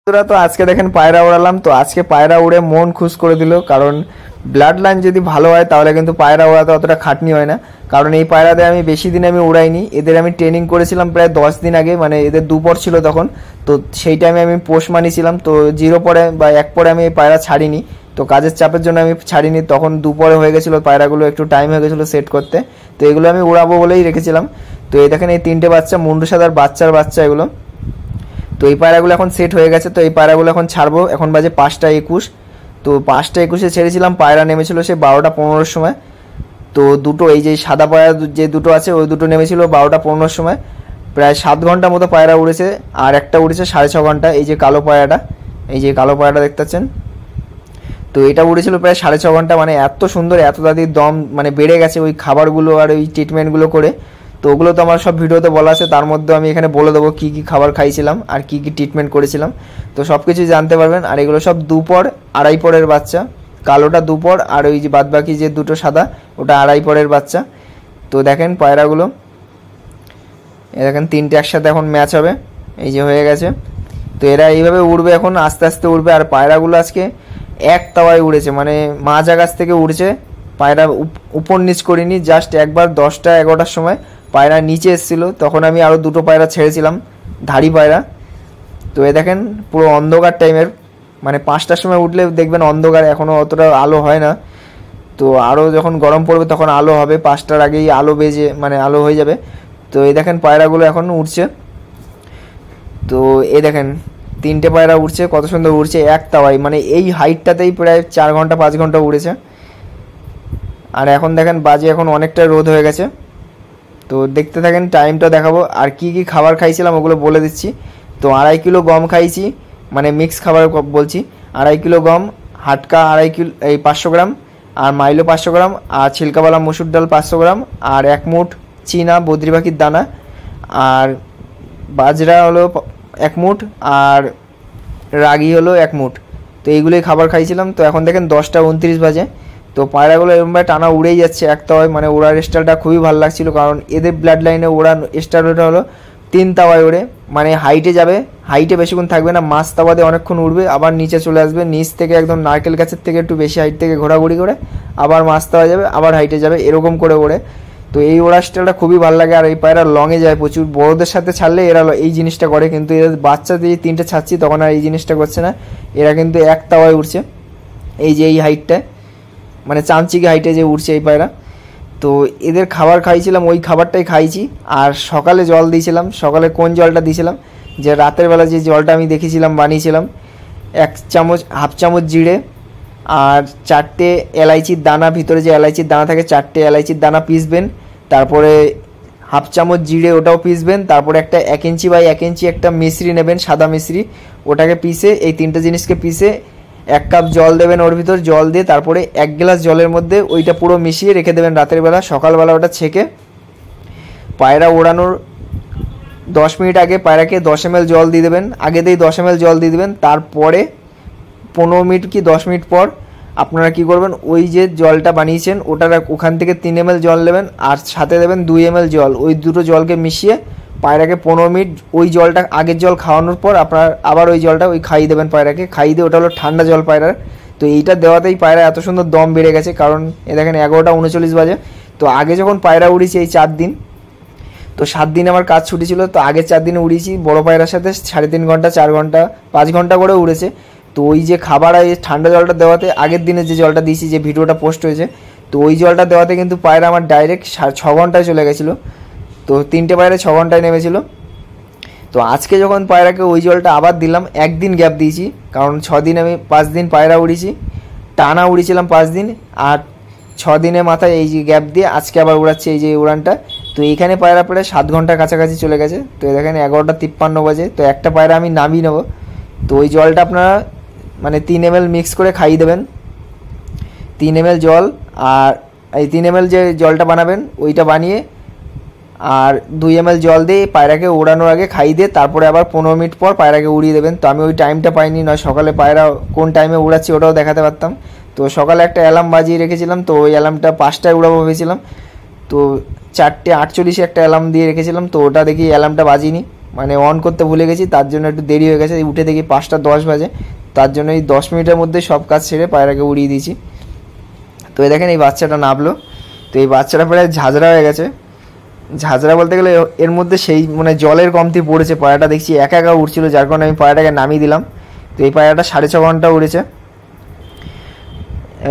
তোরা তো আজকে দেখেন পায়রা উড়ালাম, তো আজকে পায়রা উড়ে মন খুশ করে দিল। কারণ ব্লাড লাইন যদি ভালো হয় তাহলে কিন্তু পায়রা উড়াতে অতটা খাটনি হয় না। কারণ এই পায়রাদের আমি বেশি দিন আমি উড়াইনি, এদের আমি ট্রেনিং করেছিলাম প্রায় 10 দিন আগে, মানে এদের দুপর ছিল তখন। তো সেই টাইমে আমি পোষ মানিয়েছিলাম, তো 0 পরে বা 1 পরে আমি এই পায়রা ছাড়িনি। তো কাজের চাপের জন্য আমি ছাড়িনি, তখন দুপরে হয়ে গেছিলো পায়রাগুলো, একটু টাইম হয়ে গেছিলো সেট করতে। তো এগুলো আমি উড়াবো বলেই রেখেছিলাম। তো এই দেখেন এই 3টে বাচ্চা, মুন্ডু সাদার বাচ্চা এগুলো। তো এই পায়রাগুলো এখন সেট হয়ে গেছে, তো এই পায়রাগুলো এখন ছাড়বো। এখন বাজে 5টা 21। তো 5টা 21-এ ছেড়েছিলাম, পায়রা নেমেছিল সে 12টা 15-র সময়। তো দুটো এই যে সাদা পায়রা যে দুটো আছে ওই দুটো নেমেছিল 12টা 15-র সময়। প্রায় 7 ঘন্টা মতো পায়রা উড়েছে, আর একটা উড়েছে 6.5 ঘন্টা। এই যে কালো পায়রাটা, এই যে কালো পায়রাটা দেখতে পাচ্ছেন, তো এটা উড়েছিল প্রায় 6.5 ঘন্টা। মানে এত সুন্দর, এত তাড়াতাড়ি দম মানে বেড়ে গেছে ওই খাবারগুলো আর ওই ট্রিটমেন্টগুলো করে। তো ওগুলো তো আমার সব ভিডিওতে বলা আছে, তার মধ্যে আমি এখানে বলে দেবো কী কী খাবার খাইছিলাম আর কী কী ট্রিটমেন্ট করেছিলাম। তো সব কিছুই জানতে পারবেন। আর এগুলো সব 2 পর 2.5 পরের বাচ্চা, কালোটা 2 পর আর ওই যে বাদবাকি যে দুটো সাদা ওটা 2.5 পরের বাচ্চা। তো দেখেন পায়রাগুলো, এ দেখেন 3টে একসাথে এখন ম্যাচ হবে, এই যে হয়ে গেছে। তো এরা এইভাবে উড়বে, এখন আস্তে আস্তে উড়বে। আর পায়রাগুলো আজকে এক তাওয়ায় উড়েছে, মানে মাঝ আকাশ থেকে উড়ছে। পায়রা উপর নিচ করিনি, জাস্ট একবার 10টা 11টার সময় পায়রা নিচে এসেছিল, তখন আমি আরও দুটো পায়রা ছেড়েছিলাম, ধাড়ি পায়রা। তো এ দেখেন পুরো অন্ধকার টাইমের, মানে 5টার সময় উঠলে দেখবেন অন্ধকার, এখনও অতটা আলো হয় না। তো আরও যখন গরম পড়বে তখন আলো হবে, 5টার আগেই আলো বেজে মানে আলো হয়ে যাবে। তো এই দেখেন পায়রাগুলো এখন উঠছে। তো এই দেখেন 3টে পায়রা উঠছে, কত সুন্দর উঠছে এক তাওয়ায়, মানে এই হাইটটাতেই প্রায় 4 ঘন্টা 5 ঘন্টা উড়েছে। আর এখন দেখেন বাজে এখন অনেকটা রোদ হয়ে গেছে। তো দেখতে থাকেন, টাইমটা দেখাবো। আর কি কি খাবার খাইছিলাম ওগুলো বলে দিচ্ছি। তো 2.5 কিলো গম খাইছি, মানে মিক্স খাবার বলছি। 2.5 কিলো গম, হাটকা 2.5 কিলো এই 500 গ্রাম, আর মাইলো 500 গ্রাম, আর ছিলকাওয়ালা মসুর ডাল 500 গ্রাম, আর 1 মুঠ চীনা বদ্রি পাখির দানা, আর বাজরা হলো 1 মুঠ, আর রাগি হলো 1 মুঠ। তো এইগুলোই খাবার খাইছিলাম। তো এখন দেখেন 10টা 29 বাজে। তো পায়রাগুলো এরকমভাবে টানা উড়েই যাচ্ছে এক তাওয়ায়, মানে ওড়ার স্টাইলটা খুবই ভালো লাগছিল। কারণ এদের ব্লাড লাইনে ওড়ার স্টাইলটা হলো 3 তাওয়ায় ওড়ে, মানে হাইটে যাবে, হাইটে বেশিক্ষণ থাকবে না, মাছ তাওয়াতে অনেকক্ষণ উড়বে, আবার নিচে চলে আসবে, নিচ থেকে একদম নারকেল গাছের থেকে একটু বেশি হাইট থেকে ঘোরাঘুরি করে আবার মাছ তাওয়া যাবে, আবার হাইটে যাবে, এরকম করে ওড়ে। তো এই ওড়ার স্টাইলটা খুবই ভালো লাগে। আর এই পায়রা লংয়ে যায় প্রচুর, বড়োদের সাথে ছাড়লে এরা এই জিনিসটা করে, কিন্তু এদের বাচ্চা দিয়ে 3টে ছাড়ছি তখন আর এই জিনিসটা করছে না। এরা কিন্তু এক তাওয়ায় উঠছে, এই যে এই হাইটটায়, মানে চামচিকে হাইটে যে উঠছে এই পায়রা। তো এদের খাবার খাইছিলাম, ওই খাবারটাই খাইছি। আর সকালে জল দিয়েছিলাম, সকালে কোন জলটা দিয়েছিলাম, যে রাতের বেলা যে জলটা আমি দেখেছিলাম বানিয়েছিলাম, 1 চামচ হাফ চামচ জিরে, আর 4টে এলাইচির দানা, ভিতরে যে এলাইচির দানা থাকে 4টে এলাইচির দানা পিসবেন, তারপরে হাফ চামচ জিরে ওটাও পিসবেন, তারপরে একটা 1 ইঞ্চি বাই 1 ইঞ্চি একটা মিশ্রি নেবেন, সাদা মিশ্রি, ওটাকে পিসে, এই 3টে জিনিসকে পিসে 1 কাপ জল দেবেন ওর ভিতর, জল দিয়ে তারপরে 1 গ্লাস জলের মধ্যে ওইটা পুরো মিশিয়ে রেখে দেবেন রাতের বেলা। সকালবেলা ওটা ছেঁকে পায়রা ওড়ানোর 10 মিনিট আগে পায়রাকে 10 ml জল দিয়ে দেবেন, আগেতেই 10 ml জল দিয়ে দেবেন। তারপরে 15 মিনিট কি 10 মিনিট পর আপনারা কি করবেন, ওই যে জলটা বানিয়েছেন ওটার ওখান থেকে 3 ml জল নেবেন, আর সাথে দেবেন 2 ml জল, ওই দুটো জলকে মিশিয়ে পায়রাকে 15 মিনিট, ওই জলটা আগের জল খাওয়ানোর পর আপনার আবার ওই জলটা ওই খাইয়ে দেবেন পায়রাকে, খাইয়ে দিয়ে, ওটা হলো ঠান্ডা জল পায়রার। তো এইটা দেওয়াতেই পায়রা এত সুন্দর দম বেড়ে গেছে। কারণ এ দেখেন 11টা 39 বাজে। তো আগে যখন পায়রা উড়িয়েছি এই 4 দিন, তো 7 দিন আমার কাজ ছুটি ছিল, তো আগের 4 দিনে উড়িয়েছি বড় পায়রার সাথে 3.5 ঘন্টা 4 ঘন্টা 5 ঘন্টা করে উড়েছে। তো ওই যে খাবার আর এই ঠান্ডা জলটা দেওয়াতে, আগের দিনে যে জলটা দিয়েছি যে ভিডিওটা পোস্ট হয়েছে, তো ওই জলটা দেওয়াতে কিন্তু পায়রা আমার ডাইরেক্ট 6 ঘন্টায় চলে গেছিলো। তো 3টে পায়রা 6 ঘন্টায় নেমেছিল। তো আজকে যখন পায়রাকে ওই জলটা আবার দিলাম, 1 দিন গ্যাপ দিয়েছি, কারণ 6 দিন আমি 5 দিন পায়রা উড়িয়েছি, টানা উড়িয়েছিলাম 5 দিন, আর 6 দিনের মাথায় এই যে গ্যাপ দিয়ে আজকে আবার উড়াচ্ছে এই যে উড়ানটা। তো এইখানে পায়রা প্রায় 7 ঘন্টার কাছাকাছি চলে গেছে। তো দেখেন 11টা 53 বাজে। তো একটা পায়রা আমি নামিয়ে নেবো। তো ওই জলটা আপনারা মানে 3 ml মিক্স করে খাইয়ে দেবেন, 3 ml জল, আর এই 3 ml যে জলটা বানাবেন ওইটা বানিয়ে আর 2 ml জল দিয়ে পায়রাকে ওড়ানোর আগে খাইয়ে দিয়ে তারপরে আবার 15 মিনিট পর পায়রাকে উড়িয়ে দেবেন। তো আমি ওই টাইমটা পাইনি, নয় সকালে পায়রা কোন টাইমে উড়াচ্ছি ওটাও দেখাতে পারতাম। তো সকালে একটা অ্যালার্ম বাজিয়ে রেখেছিলাম, তো ওই অ্যালার্মটা 5টায় উড়াবো ভেবেছিলাম, তো 4টে 48 একটা অ্যালার্ম দিয়ে রেখেছিলাম, তো ওটা দেখি অ্যালার্মটা বাজিনি, মানে অন করতে ভুলে গেছি, তার জন্য একটু দেরি হয়ে গেছে। উঠে দেখি 5:10 বাজে, তার জন্য এই 10 মিনিটের মধ্যে সব কাজ সেরে পায়রাকে উড়িয়ে দিয়েছি। তো এই দেখেন এই বাচ্চাটা নামলো। তো এই বাচ্চাটা প্রায় ঝাঁঝরা হয়ে গেছে। ঝাঁঝরা বলতে গেলে এর মধ্যে সেই মানে জলের কমতি পড়েছে। পায়রাটা দেখছি একা একা উড়ছিল, যার কারণে আমি পায়রাটাকে নামিয়ে দিলাম। তো এই পায়রাটা 6.5 ঘন্টা উড়েছে,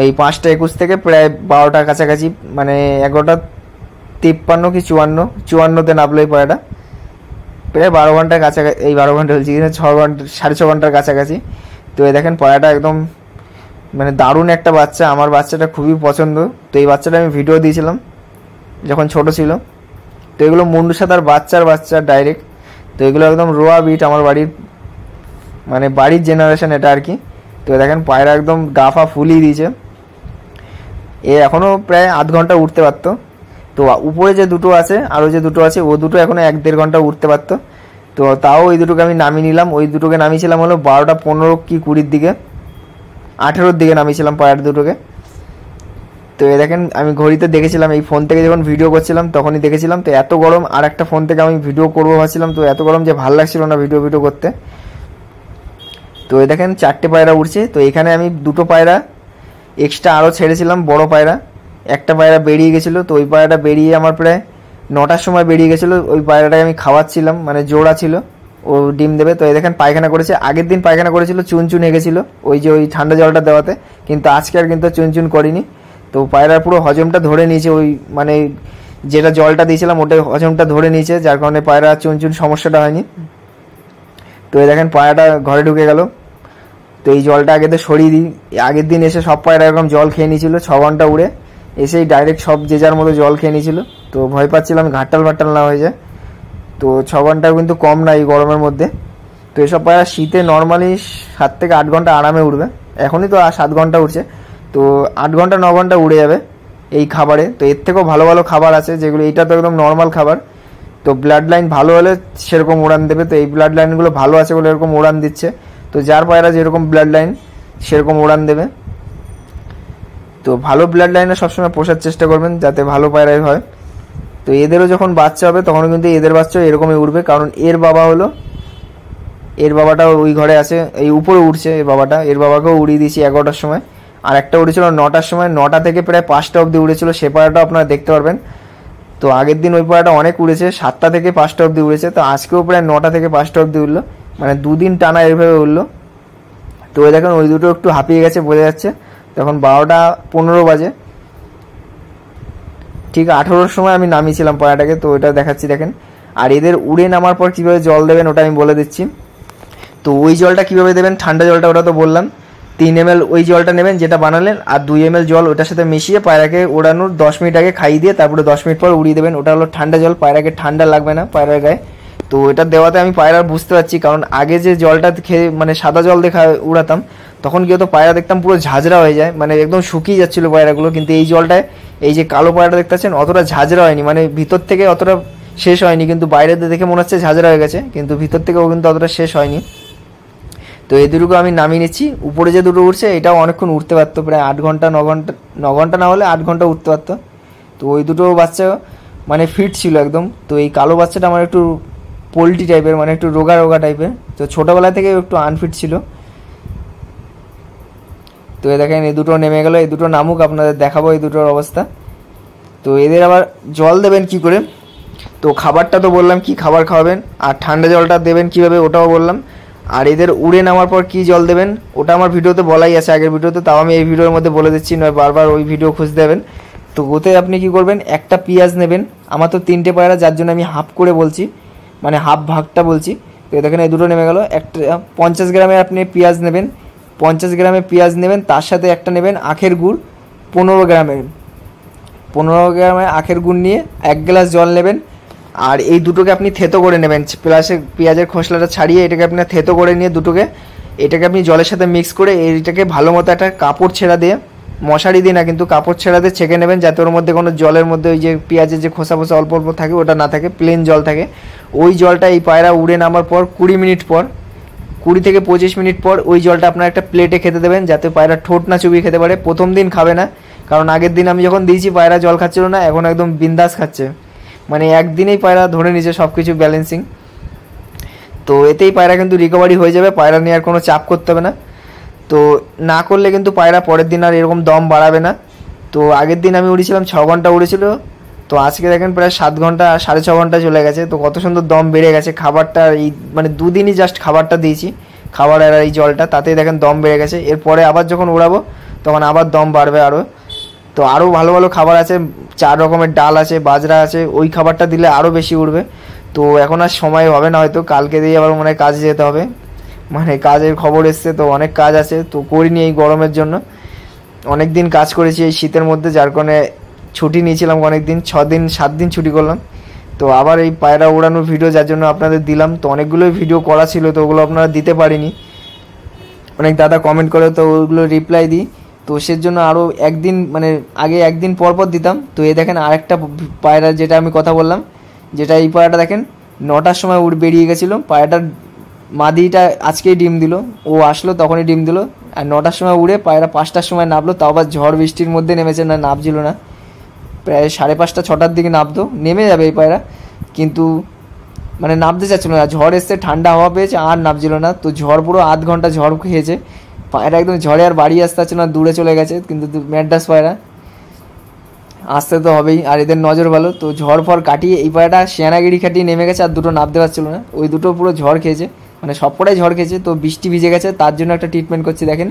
এই 5টা 21 থেকে প্রায় 12টার কাছাকাছি, মানে 11:53 কি 54তে নামলো এই পায়রাটা, প্রায় 12 ঘন্টার কাছাকাছি। এই 12 ঘন্টা বলছি, 6 ঘন্টা 6.5 ঘন্টার কাছাকাছি। তো এই দেখেন পায়রাটা একদম মানে দারুণ একটা বাচ্চা, আমার বাচ্চাটা খুবই পছন্দ। তো এই বাচ্চাটা আমি ভিডিও দিয়েছিলাম যখন ছোট ছিল। তো এগুলো মুন্ডু সাদার বাচ্চা ডাইরেক্ট। তো এগুলো একদম রোয়া বিট, আমার বাড়ির মানে বাড়ির জেনারেশন এটা আর কি। তো দেখেন পায়রা একদম গাফা ফুলিয়ে দিয়েছে। এ এখনও প্রায় আধ ঘন্টা উঠতে পারতো। তো উপরে যে দুটো আছে, আরও যে দুটো আছে, ও দুটো এখনও 1-1.5 ঘন্টা উঠতে পারতো। তো তাও ওই দুটোকে আমি নামিয়ে নিলাম। ওই দুটোকে নামিয়েছিলাম হলো 12:15 কি 20 দিকে, 18 দিকে নামিয়েছিলাম পায়রা দুটোকে। তো এই দেখেন আমি ঘড়িতে দেখেছিলাম, এই ফোন থেকে যখন ভিডিও করছিলাম তখনই দেখেছিলাম। তো এত গরম, আর একটা ফোন থেকে আমি ভিডিও করবো ভাবছিলাম, তো এত গরম যে ভালো লাগছিল না ভিডিও করতে। তো এই দেখেন 4টে পায়রা উঠছে। তো এখানে আমি 2টো পায়রা এক্সট্রা আরও ছেড়েছিলাম, বড় পায়রা। একটা পায়রা বেরিয়ে গেছিলো, তো ওই পায়রাটা বেরিয়ে আমার প্রায় 9টার সময় বেরিয়ে গেছিলো। ওই পায়রাটাকে আমি খাওয়াচ্ছিলাম, মানে জোড়া ছিল, ও ডিম দেবে। তো এই দেখেন পায়খানা করেছে, আগের দিন পায়খানা করেছিল, চুন হেগেছিলো ওই যে ওই ঠান্ডা জলটা দেওয়াতে, কিন্তু আজকে আর কিন্তু চুন করিনি। তো পায়রার পুরো হজমটা ধরে নিয়েছে, ওই মানে যেটা জলটা দিয়েছিলাম ওটা হজমটা ধরে নিয়েছে, যার কারণে পায়রা চুন সমস্যাটা হয়নি। তো এই দেখেন পায়রাটা ঘরে ঢুকে গেল। তো এই জলটা আগে তো সরিয়ে দিই। আগের দিন এসে সব পায়রা এরকম জল খেয়ে নিয়েছিল, 6 ঘন্টা উড়ে এসেই ডাইরেক্ট সব যে যার মতো জল খেয়ে নিয়েছিল। তো ভয় পাচ্ছিলাম ঘাটটাল না হয়ে যায়। তো 6 ঘন্টাও কিন্তু কম না এই গরমের মধ্যে। তো এসব পায়রা শীতে নর্মালি 7 থেকে 8 ঘন্টা আরামে উঠবে। এখনই তো 7 ঘন্টা উঠছে, তো 8 ঘন্টা 9 ঘন্টা উড়ে যাবে এই খাবারে। তো এর থেকেও ভালো খাবার আছে যেগুলো, এটা তো একদম নর্মাল খাবার। তো ব্লাড লাইন ভালো হলে সেরকম উড়ান দেবে। তো এই ব্লাড লাইনগুলো ভালো আছে বলে এরকম উড়ান দিচ্ছে। তো যার পায়রা যেরকম ব্লাড লাইন সেরকম উড়ান দেবে। তো ভালো ব্লাড লাইনে সবসময় পোষার চেষ্টা করবেন যাতে ভালো পায়রাই হয়। তো এদেরও যখন বাচ্চা হবে তখন কিন্তু এদের বাচ্চাও এরকমই উঠবে, কারণ এর বাবা হলো, এর বাবাটা ওই ঘরে আছে, এই উপরে উঠছে এর বাবাটা। এর বাবাকেও উড়িয়ে দিয়েছি 11টার সময়, আর একটা উড়েছিল 9টার সময়। 9টা থেকে প্রায় 5টা অবধি উড়েছিল, সে পায়রাটাও আপনারা দেখতে পারবেন। তো আগের দিন ওই পায়রাটা অনেক উড়েছে, 7টা থেকে 5টা অবধি উড়েছে। তো আজকেও প্রায় 9টা থেকে 5টা অবধি উঠলো, মানে 2 দিন টানা এইভাবে উঠলো। তো ওই দেখেন ওই দুটো একটু হাঁপিয়ে গেছে বোঝা যাচ্ছে। তখন 12:15 বাজে, ঠিক 18টার সময় আমি নামিয়েছিলাম পায়রাটাকে। তো ওইটা দেখাচ্ছি দেখেন। আর এদের উড়ে নামার পর কীভাবে জল দেবেন ওটা আমি বলে দিচ্ছি। তো ওই জলটা কীভাবে দেবেন, ঠান্ডা জলটা ওটা তো বললাম, 3 ml ওই জলটা নেবেন যেটা বানালেন, আর 2 ml জল ওটার সাথে মিশিয়ে পায়রাকে ওড়ানোর 10 মিনিট আগে খাইয়ে দিয়ে তারপরে 10 মিনিট পর উড়িয়ে দেবেন। ওটা হলো ঠান্ডা জল, পায়রাকে ঠান্ডা লাগবে না পায়রার গায়ে। তো এটা দেওয়াতে আমি পায়রার বুঝতে পারছি, কারণ আগে যে জলটা খেয়ে মানে সাদা জল দেখে উড়াতাম তখন কি হতো, পায়রা দেখতাম পুরো ঝাঁঝরা হয়ে যায়, মানে একদম শুকিয়ে যাচ্ছিলো পায়রাগুলো। কিন্তু এই জলটায় এই যে কালো পায়রাটা দেখতে পাচ্ছেন অতটা ঝাঁঝরা হয়নি, মানে ভিতর থেকে অতটা শেষ হয়নি, কিন্তু বাইরে দেখে মনে হচ্ছে ঝাঁঝরা হয়ে গেছে, কিন্তু ভিতর থেকেও কিন্তু অতটা শেষ হয়নি। তো এই দুটোকে আমি নামিয়ে নিচ্ছি। উপরে যে দুটো উঠছে এটাও অনেকক্ষণ উঠতে পারতো, প্রায় 8 ঘন্টা 9 ঘন্টা না হলে 8 ঘন্টা উঠতে পারতো। তো ওই দুটো বাচ্চা মানে ফিট ছিল একদম। তো এই কালো বাচ্চাটা আমার একটু পোলট্রি টাইপের, মানে একটু রোগা টাইপের, তো ছোটোবেলা থেকে একটু আনফিট ছিল। তো এই দেখেন এই দুটো নেমে গেল, এই দুটো নামুক আপনাদের দেখাবো এই দুটোর অবস্থা। তো এদের আবার জল দেবেন কি করে, তো খাবারটা তো বললাম কি খাবার খাওয়াবেন, আর ঠান্ডা জলটা দেবেন কীভাবে ওটাও বললাম। আর এদের উড়ে নামার পর কি জল দেবেন ওটা আমার ভিডিওতে বলাই আছে, আগের ভিডিওতে, তাও আমি এই ভিডিওর মধ্যে বলে দিচ্ছি, নয় বারবার ওই ভিডিও খুঁজতে দেবেন। তো ওতে আপনি কি করবেন, একটা পেঁয়াজ নেবেন। আমার তো 3টে পায়রা, যার জন্য আমি হাফ করে বলছি, মানে হাফ ভাগটা বলছি। তো দেখেন এই দুটো নেমে গেল। একটা 50 গ্রামের আপনি পেঁয়াজ নেবেন, 50 গ্রামের পেঁয়াজ নেবেন, তার সাথে একটা নেবেন আখের গুড় 15 গ্রামের আখের গুড় নিয়ে 1 গ্লাস জল নেবেন। আর এই দুটোকে আপনি থেতো করে নেবেন, প্লাসে পেঁয়াজের খোসলাটা ছাড়িয়ে এটাকে আপনি থেতো করে নিয়ে দুটোকে এটাকে আপনি জলের সাথে মিক্স করে এইটাকে ভালো মতো একটা কাপড় ছেঁড়া দিয়ে, মশারি দিয়ে না কিন্তু কাপড় ছেঁড়া দিয়ে ছেঁকে নেবেন, যাতে ওর মধ্যে কোনো জলের মধ্যে ওই যে পেঁয়াজের যে খোসা অল্প থাকে ওটা না থাকে, প্লেন জল থাকে। ওই জলটা এই পায়রা উড়ে নামার পর 20 মিনিট পর, 20 থেকে 25 মিনিট পর ওই জলটা আপনার একটা প্লেটে খেতে দেবেন, যাতে পায়রা ঠোঁট না চুবিয়ে খেতে পারে। প্রথম দিন খাবে না, কারণ আগের দিন আমি যখন দিয়েছি পায়রা জল খাচ্ছিল না, এখন একদম বিন্দাস খাচ্ছে, মানে একদিনেই পায়রা ধরে নিয়েছে সব কিছু ব্যালেন্সিং। তো এতেই পায়রা কিন্তু রিকভারি হয়ে যাবে, পায়রা নিয়ে আর কোনো চাপ করতে হবে না। তো না করলে কিন্তু পায়রা পরের দিন আর এরকম দম বাড়াবে না। তো আগের দিন আমি উড়েছিলাম 6 ঘন্টা উড়েছিল, তো আজকে দেখেন প্রায় 7 ঘন্টা 6.5 ঘন্টা চলে গেছে। তো কত সুন্দর দম বেড়ে গেছে। খাবারটা এই মানে 2 দিনই জাস্ট খাবারটা দিয়েছি, খাবার আর এই জলটা, তাতেই দেখেন দম বেড়ে গেছে। এরপরে আবার যখন উড়াবো তখন আবার দম বাড়বে আরও। তো আরও ভালো ভালো খাবার আছে, 4 রকমের ডাল আছে, বাজরা আছে, ওই খাবারটা দিলে আরও বেশি উঠবে। তো এখন আর সময় হবে না, হয়তো কালকে দিয়ে আবার মনে হয় কাজে যেতে হবে, মানে কাজের খবর এসছে, তো অনেক কাজ আছে, তো করিনি এই গরমের জন্য। অনেক দিন কাজ করেছি এই শীতের মধ্যে, যার কারণে ছুটি নিয়েছিলাম অনেক দিন, 6 দিন 7 দিন ছুটি করলাম। তো আবার এই পায়রা উড়ানোর ভিডিও যার জন্য আপনাদের দিলাম। তো অনেকগুলোই ভিডিও করা ছিল, তো ওগুলো আপনারা দিতে পারিনি, অনেক দাদা কমেন্ট করে, তো ওগুলো রিপ্লাই দিই। তো সের জন্য আরও একদিন মানে আগে একদিন পর পর দিতাম। তো এই দেখেন আরেকটা পায়রা, যেটা আমি কথা বললাম, যেটা এই পায়রাটা দেখেন 9টার সময় বেরিয়ে গেছিলো। পায়রাটার মাদিটা আজকেই ডিম দিল, ও আসলো তখনই ডিম দিল। আর 9টার সময় উড়ে পায়রা 5টার সময় নামলো, তাও আবার ঝড় বৃষ্টির মধ্যে নেমেছে, না নামছিল না, প্রায় 5:30 6টার দিকে নামতো, নেমে যাবে এই পায়রা, কিন্তু মানে নামতে চাচ্ছিল না। ঝড় এসছে, ঠান্ডা হাওয়া পেয়েছে, আর নামছিল না। তো ঝড় পুরো আধ ঘন্টা ঝড় খেয়েছে পায়রা, একদম ঝড়ে আর বাড়ি আসতে পারছে না, দূরে চলে গেছে। কিন্তু ম্যাড্রাস পায়রা আসতে তো হবেই, আর এদের নজর ভালো। তো ঝড় ফড় কাটিয়ে এই পায়রাটা শিয়ানাগিরি কাটিয়ে নেমে গেছে, আর দুটো নামতে পারছিল না, ওই দুটো পুরো ঝড় খেয়েছে, মানে সবকটাই ঝড় খেয়েছে। তো বৃষ্টি ভিজে গেছে, তার জন্য একটা ট্রিটমেন্ট করছি। দেখেন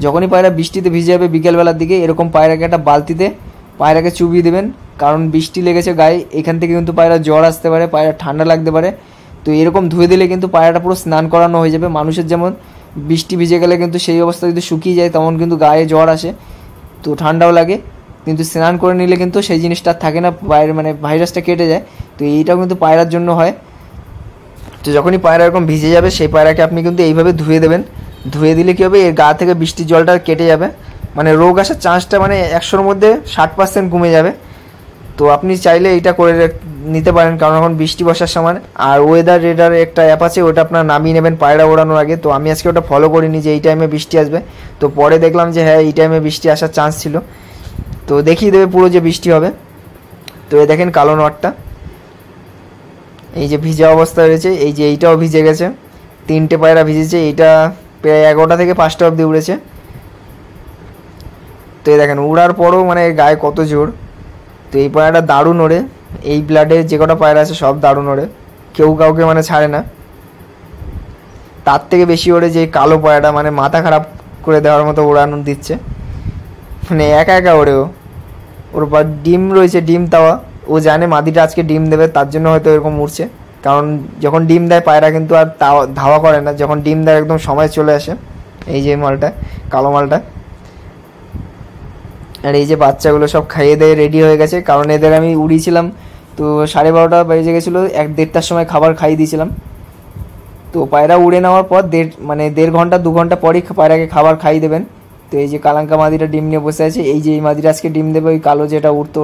যখনই পায়রা বৃষ্টিতে ভিজে যাবে বিকেলবেলার দিকে, এরকম পায়রাকে একটা বালতিতে পায়রাকে চুবিয়ে দেবেন, কারণ বৃষ্টি লেগেছে গায়ে, এখান থেকে কিন্তু পায়রা জ্বর আসতে পারে, পায়রা ঠান্ডা লাগতে পারে। তো এরকম ধুয়ে দিলে কিন্তু পায়রাটা পুরো স্নান করানো হয়ে যাবে। মানুষের যেমন বৃষ্টি ভিজে গেলে কিন্তু সেই অবস্থা যদি শুকিয়ে যায়, তেমন কিন্তু গায়ে জ্বর আসে, তো ঠান্ডাও লাগে, কিন্তু স্নান করে নিলে কিন্তু সেই জিনিসটা থাকে না, পায়ের মানে ভাইরাসটা কেটে যায়। তো এইটাও কিন্তু পায়রার জন্য হয়। তো যখনই পায়রা এরকম ভিজে যাবে, সেই পায়রাকে আপনি কিন্তু এইভাবে ধুয়ে দেবেন। ধুয়ে দিলে কী হবে, এর গা থেকে বৃষ্টির জলটা কেটে যাবে, মানে রোগ আসার চান্সটা মানে 100-র মধ্যে 60% কমে যাবে। তো আপনি চাইলে এইটা করে নিতে পারেন, কারণ এখন বৃষ্টি বসার সময়। আর ওয়েদার রেডার একটা অ্যাপ আছে, ওটা আপনার নামিয়ে নেবেন পায়রা ওড়ানোর আগে। তো আমি আজকে ওটা ফলো করিনি যে এই টাইমে বৃষ্টি আসবে, তো পরে দেখলাম যে হ্যাঁ এই টাইমে বৃষ্টি আসার চান্স ছিল। তো দেখিয়ে দেবে পুরো যে বৃষ্টি হবে। তো এই দেখেন কালো নটটা এই যে ভিজা অবস্থায় রয়েছে, এই যে এইটাও ভিজে গেছে, 3টে পায়রা ভিজেছে, এইটা প্রায় 11টা থেকে 5টা অবধি উড়েছে। তো এই দেখেন উড়ার পরও মানে গায়ে কত জোর। তো এই পায়রাটা দারুণ ওড়ে, এই ব্লাডে যে কটা পায়রা আছে সব দারুণ ওড়ে, কেউ কাউকে মানে ছাড়ে না। তার থেকে বেশি ওড়ে যে কালো পায়রাটা, মানে মাথা খারাপ করে দেওয়ার মতো ওড়ানো দিচ্ছে, মানে একা একা ওড়ে। ওর পর ডিম রয়েছে, ডিম তাওয়া, ও জানে মাদিটা আজকে ডিম দেবে, তার জন্য হয়তো এরকম উঠছে। কারণ যখন ডিম দেয় পায়রা কিন্তু আর ধাওয়া করে না, যখন ডিম দেয় একদম সময় চলে আসে। এই যে মালটা, কালো মালটা, আর এই যে বাচ্চাগুলো সব খাইয়ে দিয়ে রেডি হয়ে গেছে, কারণ এদের আমি উড়িয়েছিলাম তো 12:30 বেজে গেছিলো, 1-1:30টার সময় খাবার খাইয়ে দিয়েছিলাম। তো পায়রা উড়ে নেওয়ার পর 1.5 ঘন্টা 2 ঘন্টা পরই পায়রাকে খাবার খাইয়ে দেবেন। তো এই যে কালাঙ্কা মাদিটা ডিম নিয়ে বসে আছে, এই যে এই মাদিটা আজকে ডিম দেবে, ওই কালো যেটা উঠতো